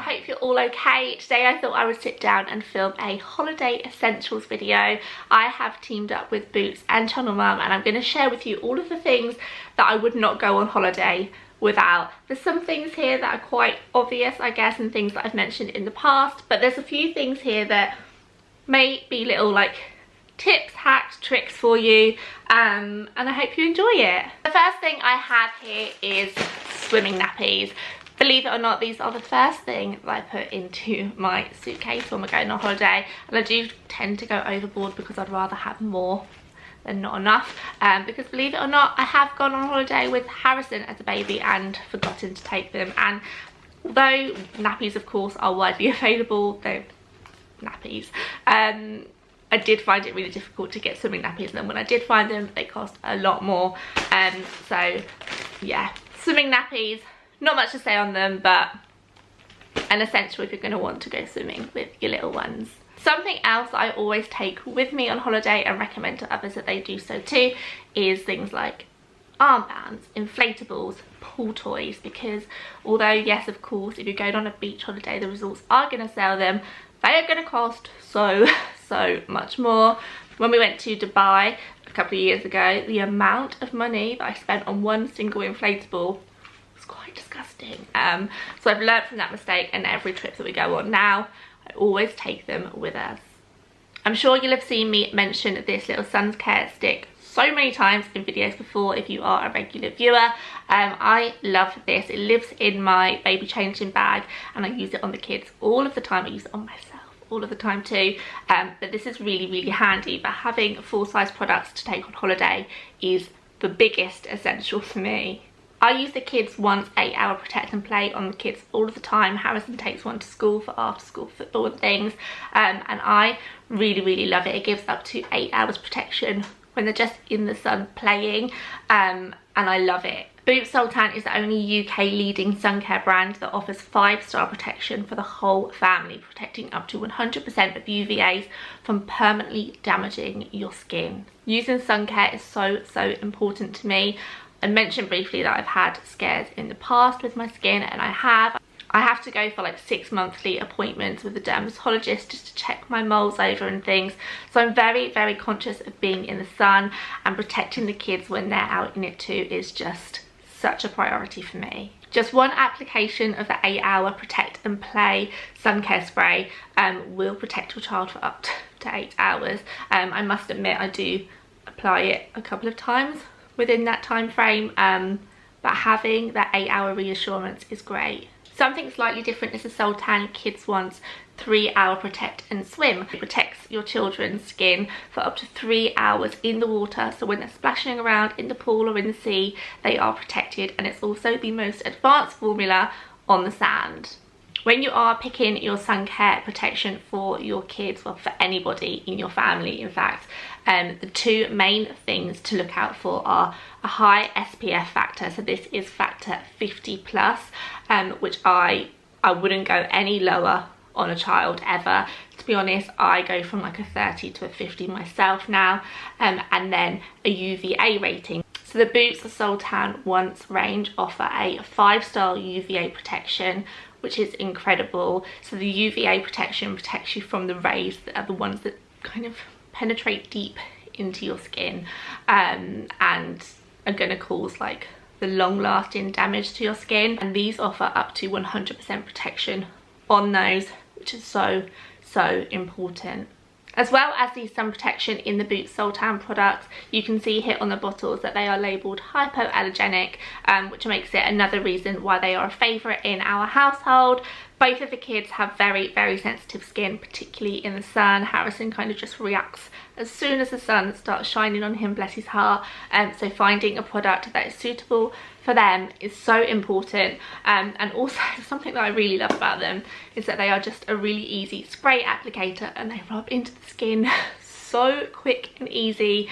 I hope you're all okay. Today I thought I would sit down and film a holiday essentials video. I have teamed up with Boots and Channel Mum, and I'm going to share with you all of the things that I would not go on holiday without. There's some things here that are quite obvious, I guess, and things that I've mentioned in the past, but there's a few things here that may be little like tips, hacks, tricks for you, and I hope you enjoy it. The first thing I have here is swimming nappies. Believe it or not, these are the first thing that I put into my suitcase when we're going on holiday, and I do tend to go overboard because I'd rather have more than not enough, because believe it or not, I have gone on holiday with Harrison as a baby and forgotten to take them, and although nappies of course are widely available, they're nappies, I did find it really difficult to get swimming nappies, and then when I did find them, they cost a lot more. So yeah, swimming nappies, not much to say on them, but an essential if you're going to want to go swimming with your little ones. Something else I always take with me on holiday and recommend to others that they do so too is things like armbands, inflatables, pool toys, because although yes, of course, if you're going on a beach holiday, the resorts are going to sell them, they are going to cost so much more. When we went to Dubai a couple of years ago, the amount of money that I spent on one single inflatable was quite disgusting. So I've learned from that mistake, and every trip that we go on now, I always take them with us. I'm sure you'll have seen me mention this little suncare stick so many times in videos before if you are a regular viewer. I love this. It lives in my baby changing bag, and I use it on the kids all of the time. I use it on myself all of the time too, but this is really handy. But having full-size products to take on holiday is the biggest essential for me. I use the kids' one's 8-hour protect and play on the kids all of the time. Harrison takes one to school for after school football and things, and I really love it. It gives up to 8 hours protection when they're just in the sun playing, and I love it. Boots Soltan is the only UK leading sun care brand that offers 5-star protection for the whole family, protecting up to 100% of UVAs from permanently damaging your skin. Using sun care is so important to me. I mentioned briefly that I've had scares in the past with my skin, and I have to go for like 6 monthly appointments with a dermatologist just to check my moles over and things. So I'm very conscious of being in the sun, and protecting the kids when they're out in it too is just such a priority for me. Just one application of the 8-hour protect and play sun care spray will protect your child for up to 8 hours. I must admit I do apply it a couple of times within that time frame, but having that 8-hour reassurance is great. Something slightly different is the Soltan Kids One's 3-hour protect and swim. It protects your children's skin for up to 3 hours in the water, so when they're splashing around in the pool or in the sea, they are protected, and it's also the most advanced formula on the sand. When you are picking your sun care protection for your kids, well, for anybody in your family in fact, the two main things to look out for are a high SPF factor. So this is factor 50 plus, which I wouldn't go any lower on a child ever. To be honest, I go from like a 30 to a 50 myself now, and then a UVA rating. So the Boots Soltan Once range offer a 5-star UVA protection, which is incredible. So the UVA protection protects you from the rays that are the ones that kind of penetrate deep into your skin, and are going to cause like the long-lasting damage to your skin, and these offer up to 100% protection on those, which is so important. As well as the sun protection in the Boots Soltan products, you can see here on the bottles that they are labelled hypoallergenic, which makes it another reason why they are a favourite in our household. Both of the kids have very sensitive skin, particularly in the sun. Harrison kind of just reacts as soon as the sun starts shining on him, bless his heart. So finding a product that is suitable for them is so important, and also something that I really love about them is that they are just a really easy spray applicator, and they rub into the skin so quick and easy,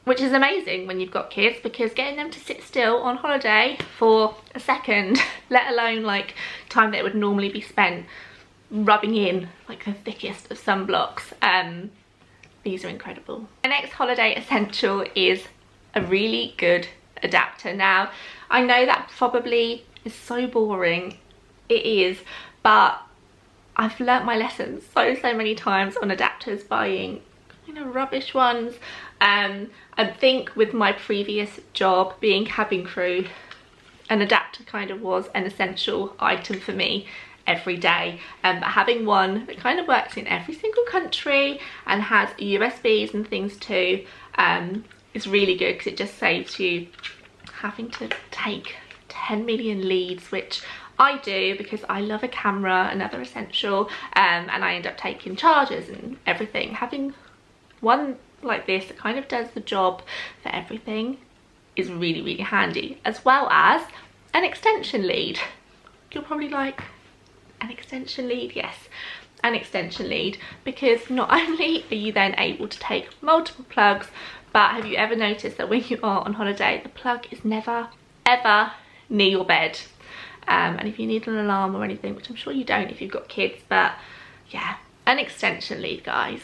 which is amazing when you've got kids, because getting them to sit still on holiday for a second, let alone like time that would normally be spent rubbing in like the thickest of sunblocks, these are incredible. The next holiday essential is a really good adapter. Now I know that probably is so boring it is, but I've learnt my lessons so many times on adapters, buying kind of rubbish ones. I think with my previous job being cabin crew, an adapter kind of was an essential item for me every day, but having one that kind of works in every single country and has USBs and things too is really good, because it just saves you having to take 10 million leads, which I do because I love a camera, another essential, and I end up taking chargers and everything. Having one like this that kind of does the job for everything is really handy, as well as an extension lead. You're probably like, an extension lead? Yes, an extension lead, because not only are you then able to take multiple plugs, but have you ever noticed that when you are on holiday, the plug is never ever near your bed? And if you need an alarm or anything, which I'm sure you don't if you've got kids, but yeah, an extension lead, guys.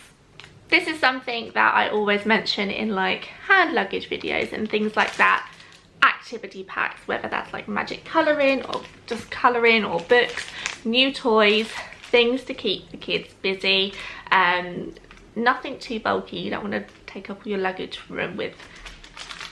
This is something that I always mention in like hand luggage videos and things like that. Activity packs, whether that's like magic colouring or just colouring, or books, new toys, things to keep the kids busy. Nothing too bulky. You don't want to take up all your luggage room with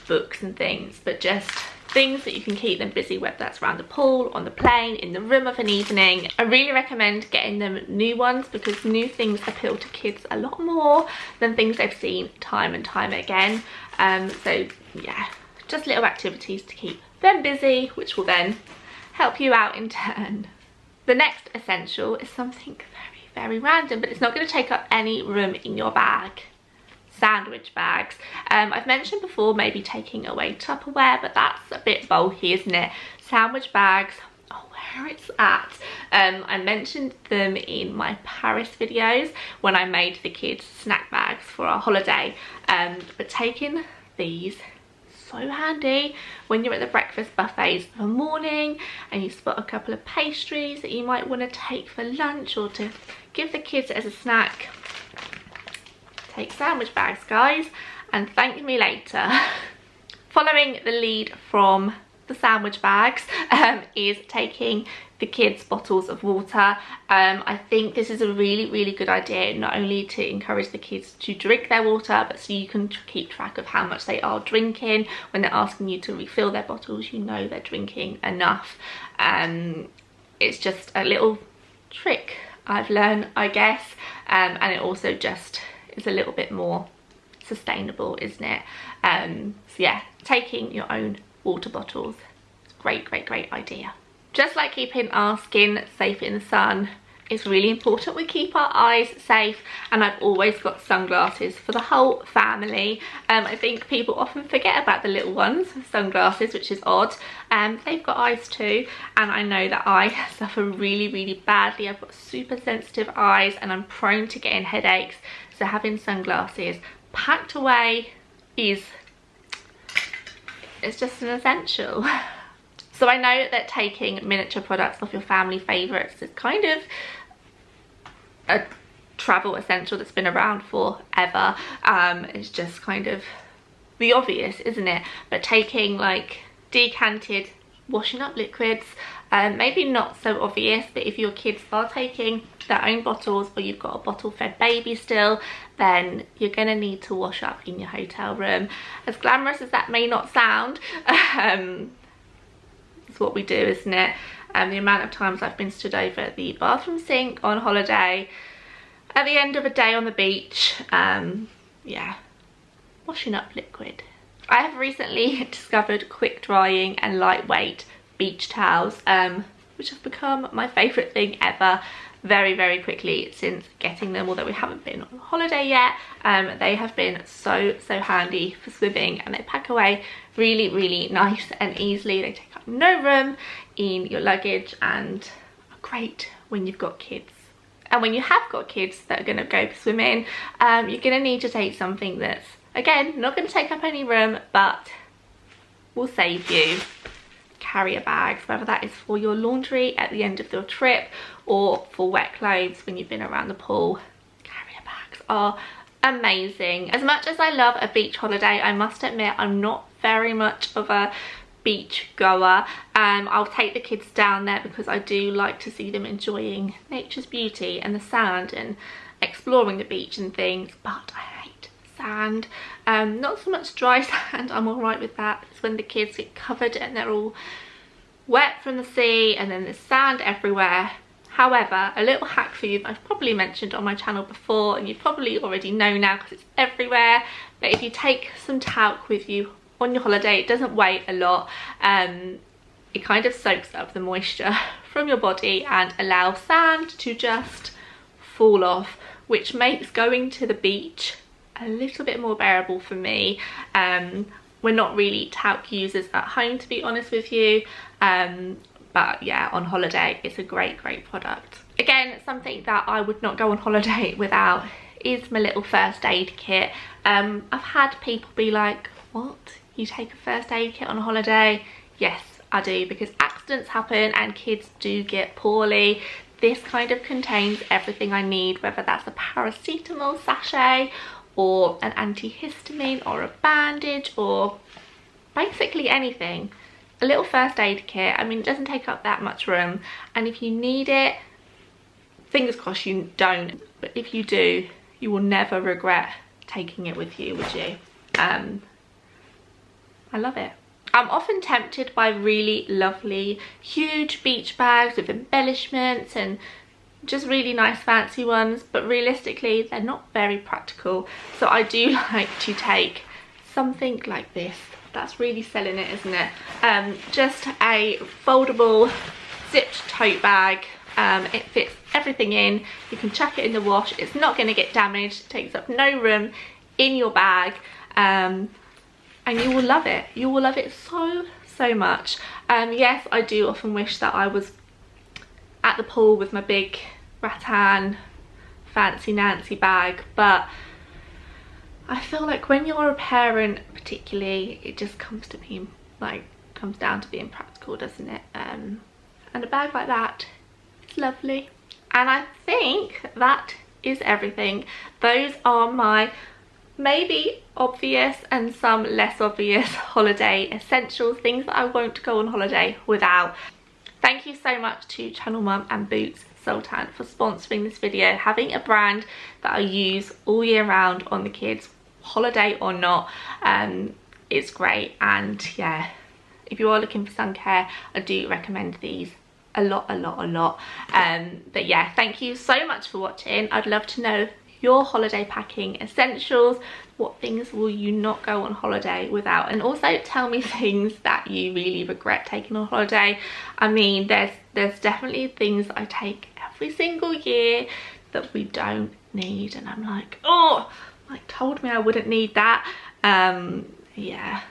books and things, but just things that you can keep them busy, whether that's around the pool, on the plane, in the room of an evening. I really recommend getting them new ones, because new things appeal to kids a lot more than things they've seen time and time again. So yeah, just little activities to keep them busy, which will then help you out in turn. The next essential is something very random, but it's not going to take up any room in your bag. Sandwich bags. I've mentioned before maybe taking away Tupperware, but that's a bit bulky, isn't it? Sandwich bags, oh, where it's at. I mentioned them in my Paris videos when I made the kids snack bags for our holiday, but taking these, so handy when you're at the breakfast buffets of a morning and you spot a couple of pastries that you might want to take for lunch or to give the kids as a snack. Take sandwich bags, guys, and thank me later. Following the lead from the sandwich bags is taking the kids bottles of water. I think this is a really good idea, not only to encourage the kids to drink their water, but so you can keep track of how much they are drinking. When they're asking you to refill their bottles, you know they're drinking enough. It's just a little trick I've learned, I guess, and it also just is a little bit more sustainable, isn't it? So yeah, taking your own water bottles, it's a great idea. Just like keeping our skin safe in the sun, it's really important we keep our eyes safe, and I've always got sunglasses for the whole family. I think people often forget about the little ones, sunglasses, which is odd. They've got eyes too, and I know that I suffer really badly. I've got super sensitive eyes and I'm prone to getting headaches, so having sunglasses packed away it's just an essential. So I know that taking miniature products off your family favourites is kind of a travel essential that's been around forever. It's just kind of the obvious, isn't it? But taking like decanted washing up liquids, maybe not so obvious, but if your kids are taking their own bottles or you've got a bottle fed baby still, then you're gonna need to wash up in your hotel room. As glamorous as that may not sound, it's what we do, isn't it? The amount of times I've been stood over the bathroom sink on holiday at the end of a day on the beach, yeah, washing up liquid. I have recently discovered quick drying and lightweight beach towels, which have become my favourite thing ever. Very quickly since getting them, although we haven't been on holiday yet. They have been so handy for swimming, and they pack away really nice and easily. They take up no room in your luggage and are great when you've got kids. And when you have got kids that are going to go swimming, you're going to need to take something that's, again, not going to take up any room, but will save you. Carrier bags, whether that is for your laundry at the end of your trip or for wet clothes when you've been around the pool. Carrier bags are amazing. As much as I love a beach holiday, I must admit I'm not very much of a beach goer. I'll take the kids down there because I do like to see them enjoying nature's beauty and the sand and exploring the beach and things, but I hate sand. Not so much dry sand, I'm alright with that. It's when the kids get covered and they're all wet from the sea and then there's sand everywhere. However, a little hack for you that I've probably mentioned on my channel before, and you probably already know now because it's everywhere, but if you take some talc with you on your holiday, it doesn't weigh a lot. It kind of soaks up the moisture from your body and allows sand to just fall off, which makes going to the beach a little bit more bearable for me. We're not really talc users at home, to be honest with you, but yeah, on holiday it's a great product. Again, something that I would not go on holiday without is my little first aid kit. I've had people be like, what, you take a first aid kit on a holiday? Yes, I do, because accidents happen and kids do get poorly. This kind of contains everything I need, whether that's a paracetamol sachet or an antihistamine or a bandage or basically anything. A little first aid kit. I mean, it doesn't take up that much room, and if you need it, fingers crossed you don't, but if you do, you will never regret taking it with you, would you? I love it. I'm often tempted by really lovely huge beach bags with embellishments and just really nice fancy ones, but realistically they're not very practical. So I do like to take something like this. That's really selling it, isn't it? Just a foldable zipped tote bag. It fits everything in. You can chuck it in the wash. It's not going to get damaged. It takes up no room in your bag. And you will love it. You will love it so much. Yes, I do often wish that I was at the pool with my big rattan fancy Nancy bag, but I feel like when you're a parent particularly, it just comes down to being practical, doesn't it? And a bag like that is lovely. And I think that is everything. Those are my maybe obvious and some less obvious holiday essentials, things that I won't go on holiday without. Thank you so much to Channel Mum and Boots Soltan for sponsoring this video. Having a brand that I use all year round on the kids, holiday or not, it's great. And yeah, if you are looking for sun care, I do recommend these a lot. But yeah, thank you so much for watching. I'd love to know your holiday packing essentials. What things will you not go on holiday without? And also tell me things that you really regret taking on holiday. I mean, there's definitely things that I take every single year that we don't need, and I'm like, oh, like, told me I wouldn't need that. Yeah,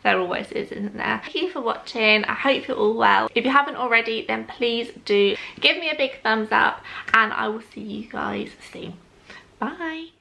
there always is, isn't there? Thank you for watching. I hope you're all well. If you haven't already, then please do give me a big thumbs up, and I will see you guys soon. Bye.